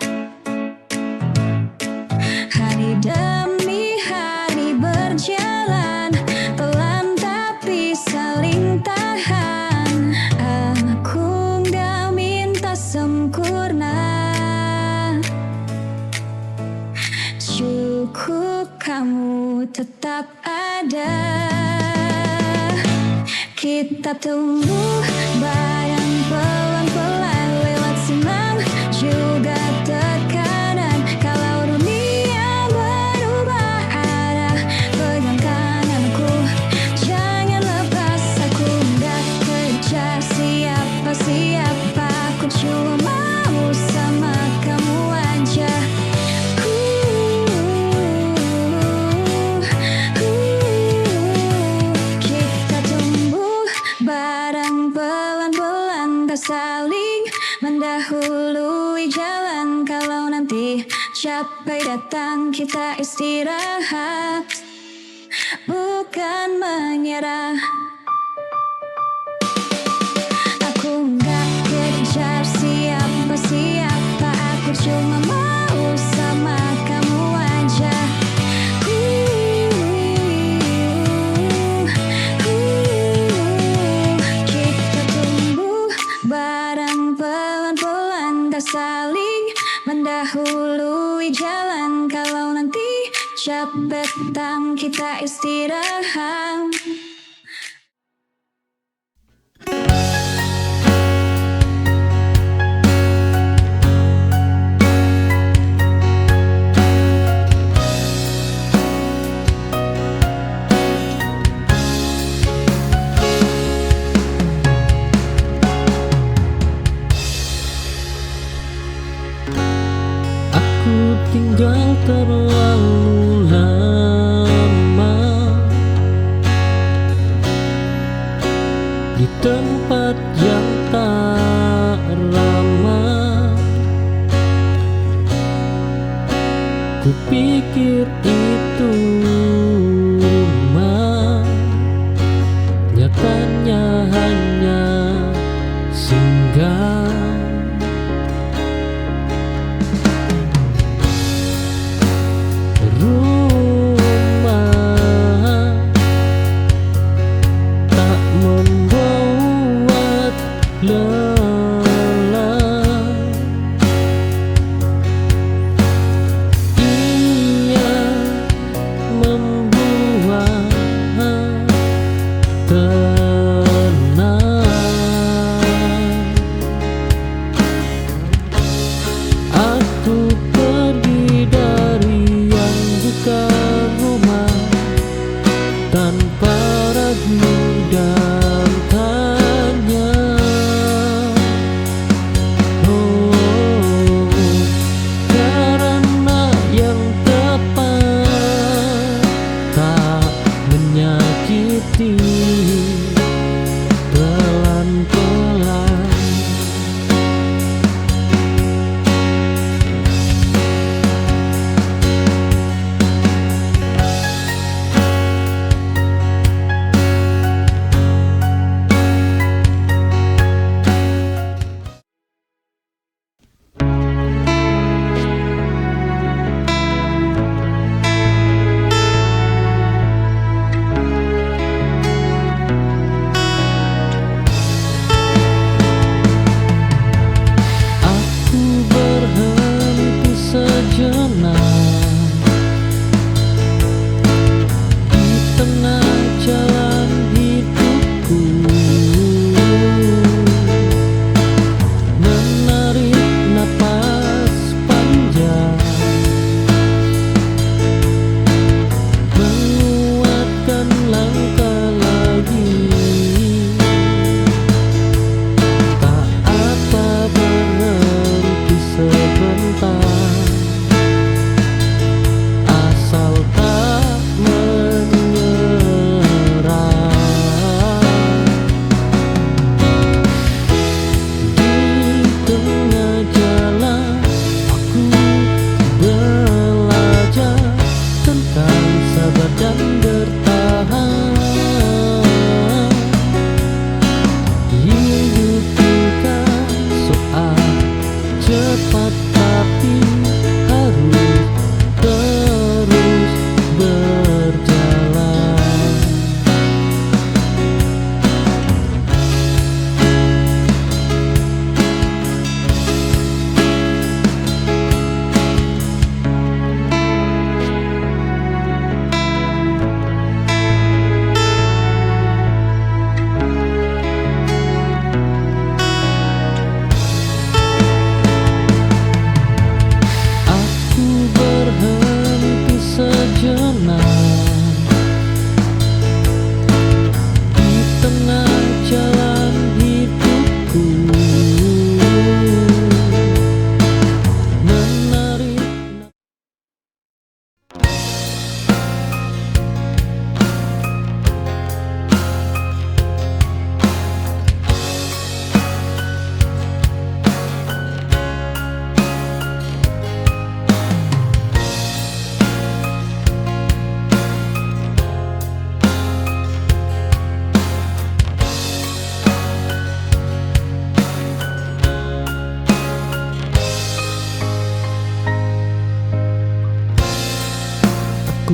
Speaker 7: Hari demi hari berjalan, pelan tapi saling tahan. Aku gak minta sempurna, cukup kamu tetap ada. Kita tumbuh bareng pelan-pelan, lewat senang juga tekanan. nanti capek datang kita istirahat, bukan menyerah. Aku nggak kejar siapa-siapa, aku cuma mau sama kamu aja. Kita tumbuh bareng pelan-pelan, tak saling mendahului jalan. Kalau nanti capek datang kita istirahat.
Speaker 8: Aku tinggal terlalu lama di tempat yang tak ramah. Kupikir itu rumah, nyatanya hanya singgah. Rumah tak membuat lelah, ia membuat tenang. Aku pergi dari yang bukan rumah tanpa ragu dan tanya. Oh, karena yang tepat tak menyakiti, pelan-pelan. Aku berhenti sejenak di tengah jalan hidupku, menarik napas panjang, menguatkan langkah lagi. Tak apa berhenti sebentar,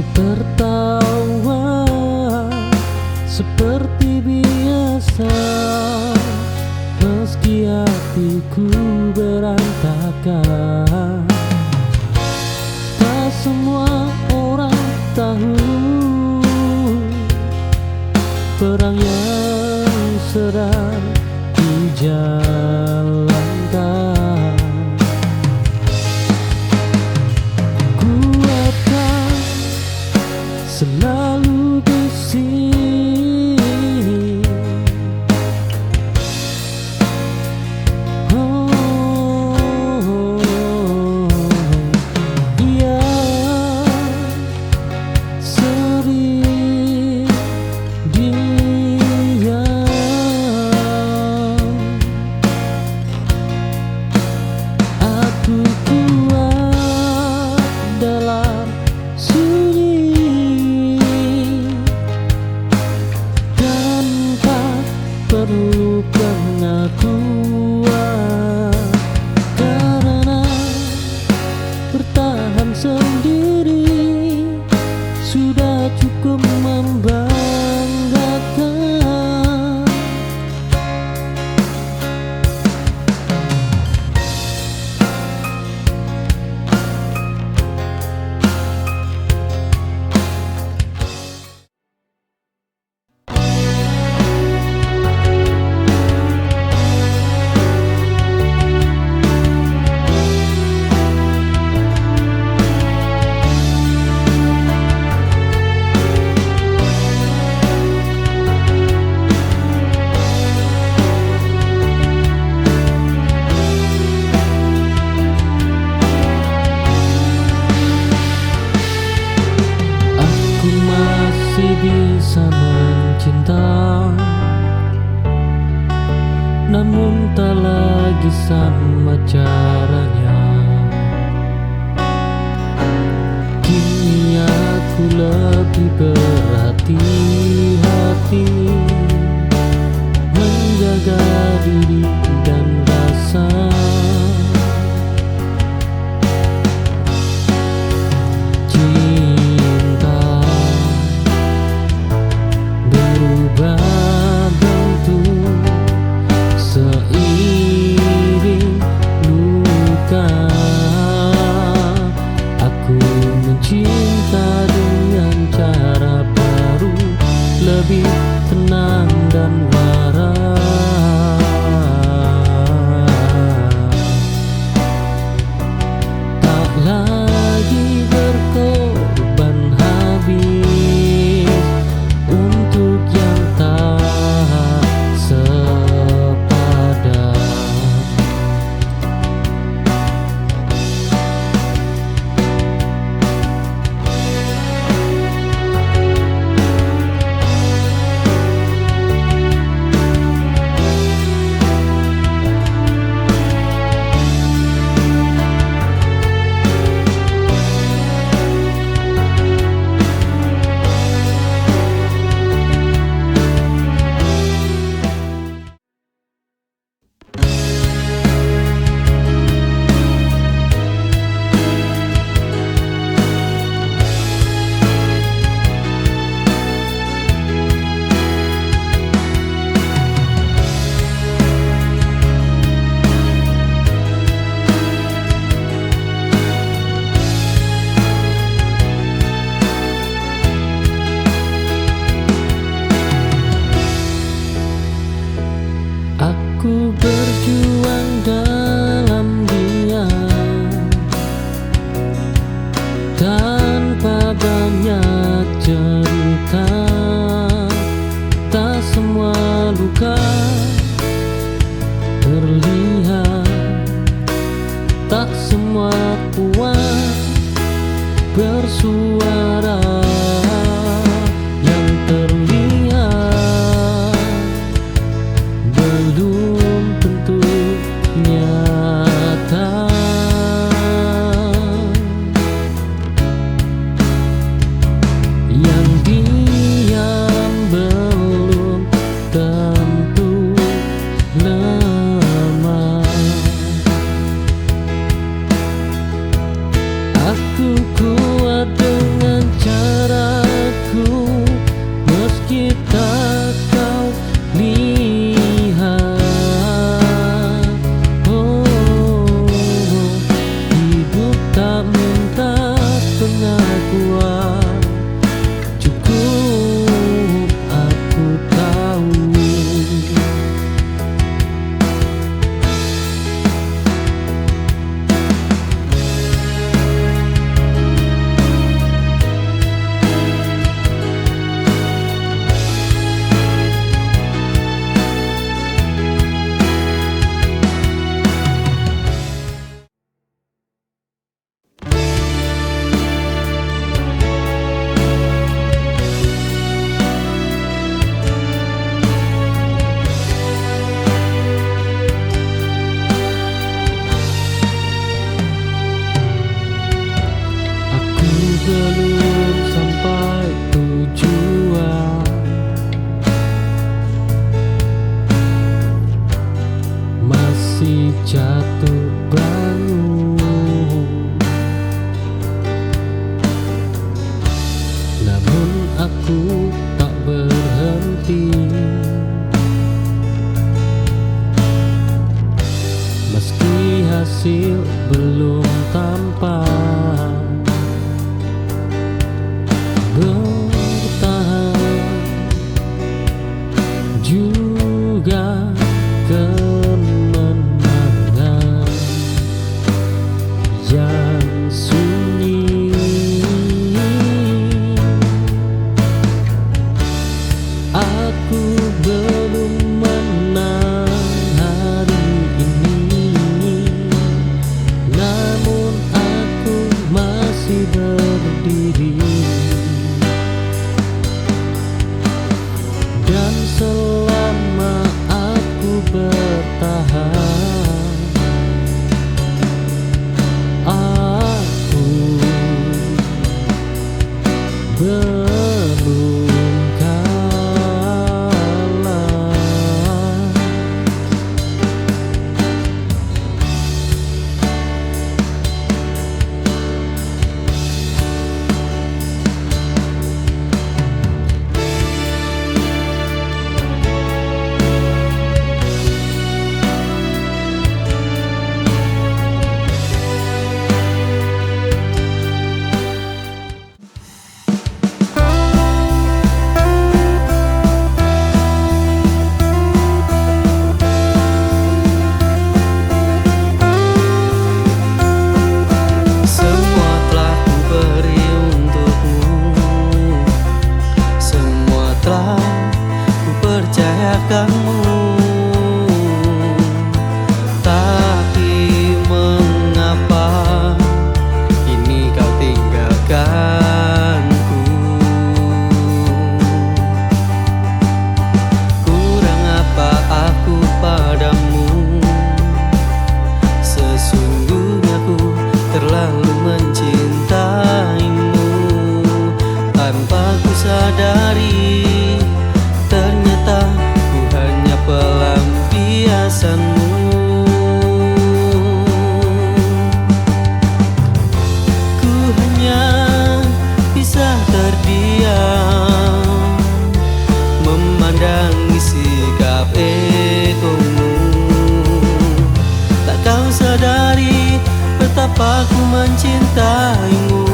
Speaker 8: Ku tertawa seperti biasa, meski hatiku berantakan. Tak semua orang tahu perang yang sedang dijalankan. Ku akan selalu di sini. Iya, sering diam. Aku kuat dalam sunyi tanpa perlu pengakuan, karena bertahan sendiri sudah cukup membanggakan. Aku masih bisa mencinta, namun tak lagi sama caranya. Kini aku lebih berhati-hati menjaga diri dan rasa. Cinta berubah bentuk seiring luka. Aku mencinta dengan cara baru, lebih tenang dan waras. belum sampai tujuan, masih jatuh bangun. Namun aku tak berhenti, meski hasil belum tampak. Bertahan juga kemenangan yang sunyi. Aku belum menang hari ini, namun aku masih berdiri. Dan selama aku bertahan, aku belum kalah. Semua telah ku beri untukmu, semua telah ku percayakanmu. Tapi mengapa kini kau tinggalkanku? Kurang apa aku padamu? Sesungguhnya ku terlalu mencintaimu. Tanpa ku sadari, ternyata ku hanya pelampiasanmu. Ku hanya bisa terdiam, memandangi sikap egomu. Tak kau sadari betapa ku mencintaimu,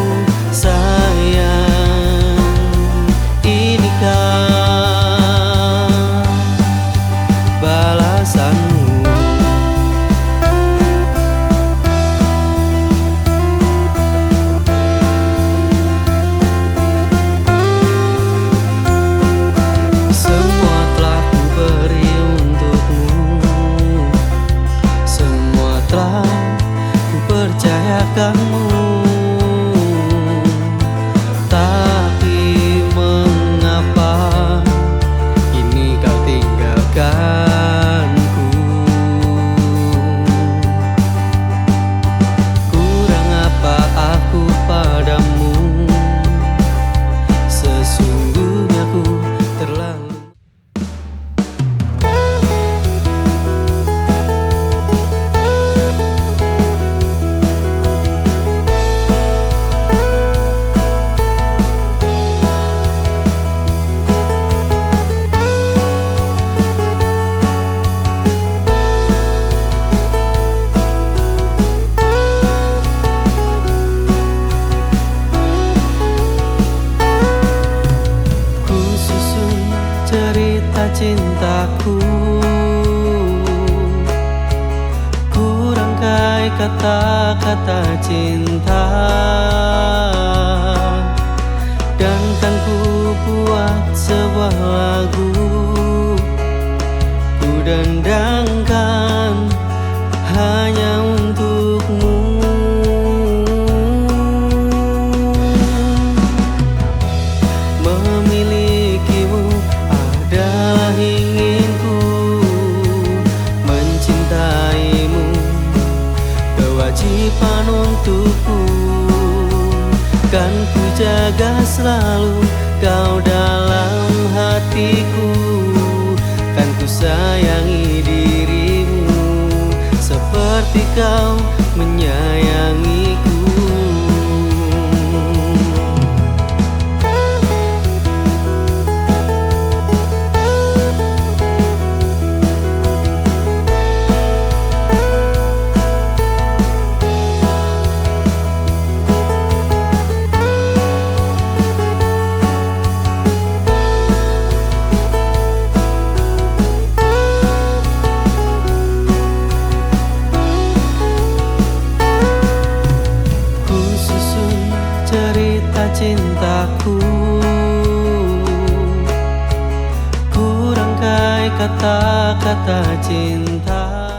Speaker 8: sayang. Inikah balasanmu? Semua telah ku beri untukmu, semua telah ku percayakanmu. Tapi mengapa kini kau tinggalkanku? Kurang apa aku padamu? Sesungguhnya ku terlalu. Ku susun cerita cintaku, ku rangkai kata-kata cinta, dan kan ku buat sebuah lagu. Ku dendangkan hanya untukmu. Memilikimu adalah inginku, mencintaimu kewajiban untukku. Kan ku jaga selalu kau dalam hatiku. Kan ku sayangi dirimu seperti kau menyayangiku. Cintaku, ku rangkai kata-kata cinta.